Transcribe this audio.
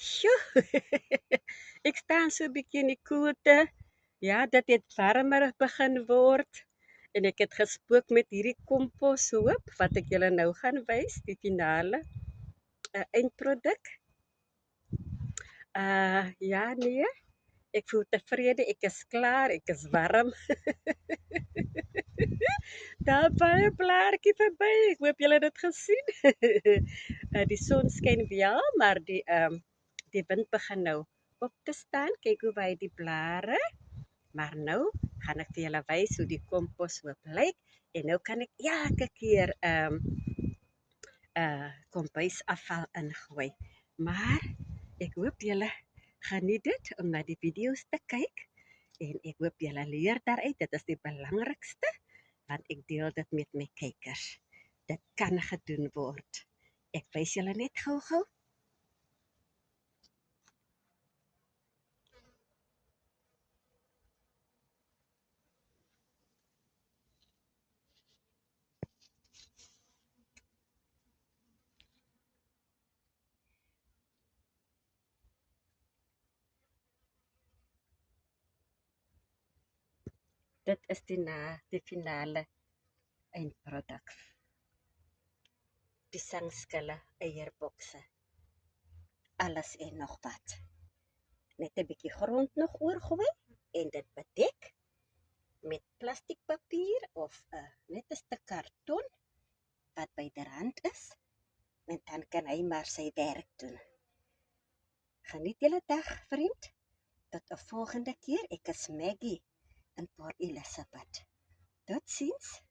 Sjoe, ek staan so 'n bietjie in die koelte. Ja, dit het warmer begin word en ek het gespook met hierdie komposhoop wat ek julle nou gaan wys, die finale eindproduk. Ja, nee, ek voel tevrede, ek is klaar, ek is warm. Daar baie blaartjie verby. Ek hoop julle het dit gesien. Die son skyn wel, maar die wind begin nou op te staan. Kyk hoe baie die blare. Maar nou gaan ek vir julle wys hoe die komposhoop lyk en nou kan ek elke keer kombuisafval ingooi. Maar ek hoop julle geniet dit om na die video's te kyk en ek hoop julle leer daaruit. Dit is die belangrikste want ek deel dit met my kykers. Dit kan gedoen word. Ek wys julle net gou-gou. Dit is die finale eindproduk. Piesangskille, eierbokse, alles en nog wat. Net 'n bietjie grond nog oorgooi en dit bedek met plastiekpapier of net 'n stuk karton wat byderhand is en dan kan hy maar sy werk doen. Geniet julle dag, vriend. Tot 'n volgende keer. Ek is Maggie in Port Elizabeth. Totsiens.